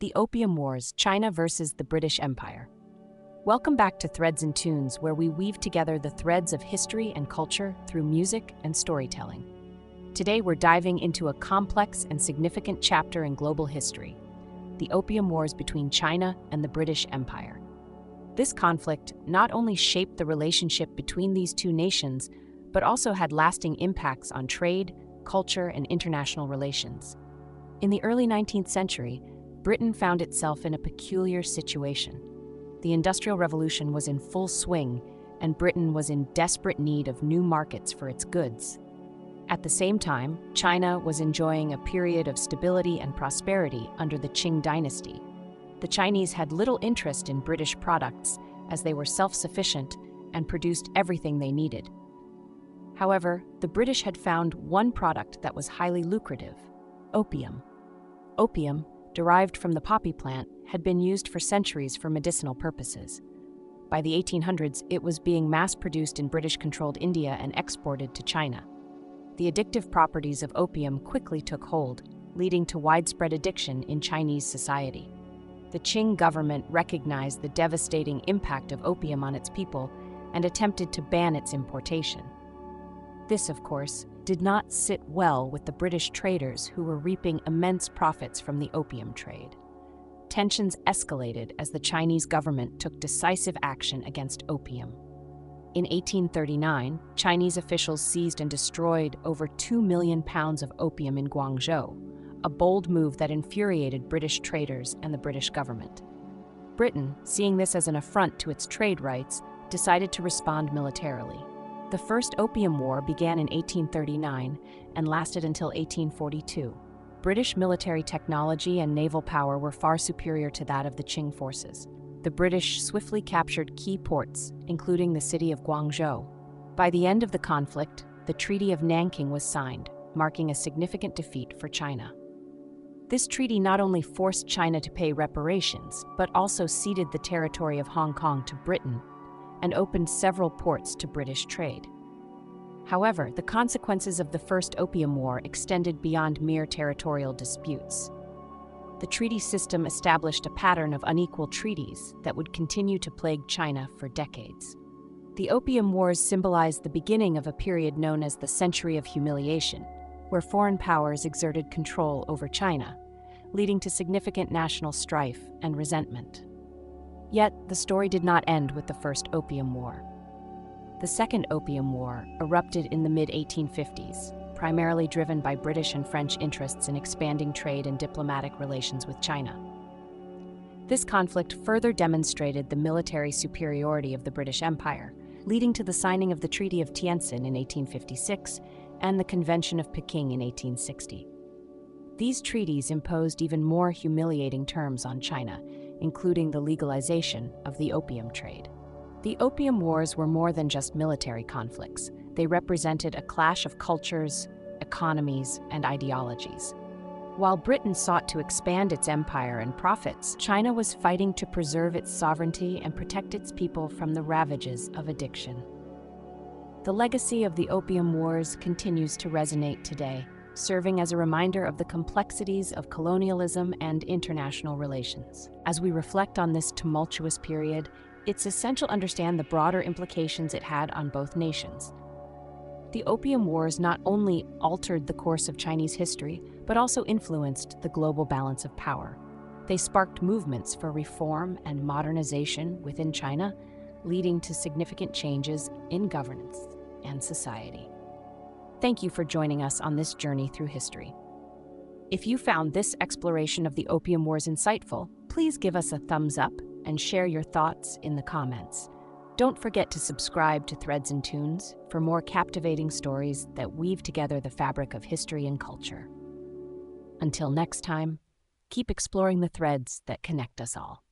The Opium Wars, China versus the British Empire. Welcome back to Threads and Tunes, where we weave together the threads of history and culture through music and storytelling. Today we're diving into a complex and significant chapter in global history, the Opium Wars between China and the British Empire. This conflict not only shaped the relationship between these two nations, but also had lasting impacts on trade, culture, and international relations. In the early 19th century, Britain found itself in a peculiar situation. The Industrial Revolution was in full swing, and Britain was in desperate need of new markets for its goods. At the same time, China was enjoying a period of stability and prosperity under the Qing Dynasty. The Chinese had little interest in British products, as they were self-sufficient and produced everything they needed. However, the British had found one product that was highly lucrative: opium. Opium, derived from the poppy plant, had been used for centuries for medicinal purposes. By the 1800s, it was being mass-produced in British-controlled India and exported to China. The addictive properties of opium quickly took hold, leading to widespread addiction in Chinese society. The Qing government recognized the devastating impact of opium on its people and attempted to ban its importation. This, of course, did not sit well with the British traders who were reaping immense profits from the opium trade. Tensions escalated as the Chinese government took decisive action against opium. In 1839, Chinese officials seized and destroyed over 2 million pounds of opium in Guangzhou, a bold move that infuriated British traders and the British government. Britain, seeing this as an affront to its trade rights, decided to respond militarily. The First Opium War began in 1839 and lasted until 1842. British military technology and naval power were far superior to that of the Qing forces. The British swiftly captured key ports, including the city of Guangzhou. By the end of the conflict, the Treaty of Nanking was signed, marking a significant defeat for China. This treaty not only forced China to pay reparations, but also ceded the territory of Hong Kong to Britain and opened several ports to British trade. However, the consequences of the First Opium War extended beyond mere territorial disputes. The treaty system established a pattern of unequal treaties that would continue to plague China for decades. The Opium Wars symbolized the beginning of a period known as the Century of Humiliation, where foreign powers exerted control over China, leading to significant national strife and resentment. Yet, the story did not end with the First Opium War. The Second Opium War erupted in the mid-1850s, primarily driven by British and French interests in expanding trade and diplomatic relations with China. This conflict further demonstrated the military superiority of the British Empire, leading to the signing of the Treaty of Tientsin in 1856 and the Convention of Peking in 1860. These treaties imposed even more humiliating terms on China, including the legalization of the opium trade. The Opium Wars were more than just military conflicts. They represented a clash of cultures, economies, and ideologies. While Britain sought to expand its empire and profits, China was fighting to preserve its sovereignty and protect its people from the ravages of addiction. The legacy of the Opium Wars continues to resonate today, serving as a reminder of the complexities of colonialism and international relations. As we reflect on this tumultuous period, it's essential to understand the broader implications it had on both nations. The Opium Wars not only altered the course of Chinese history, but also influenced the global balance of power. They sparked movements for reform and modernization within China, leading to significant changes in governance and society. Thank you for joining us on this journey through history. If you found this exploration of the Opium Wars insightful, please give us a thumbs up and share your thoughts in the comments. Don't forget to subscribe to Threads and Tunes for more captivating stories that weave together the fabric of history and culture. Until next time, keep exploring the threads that connect us all.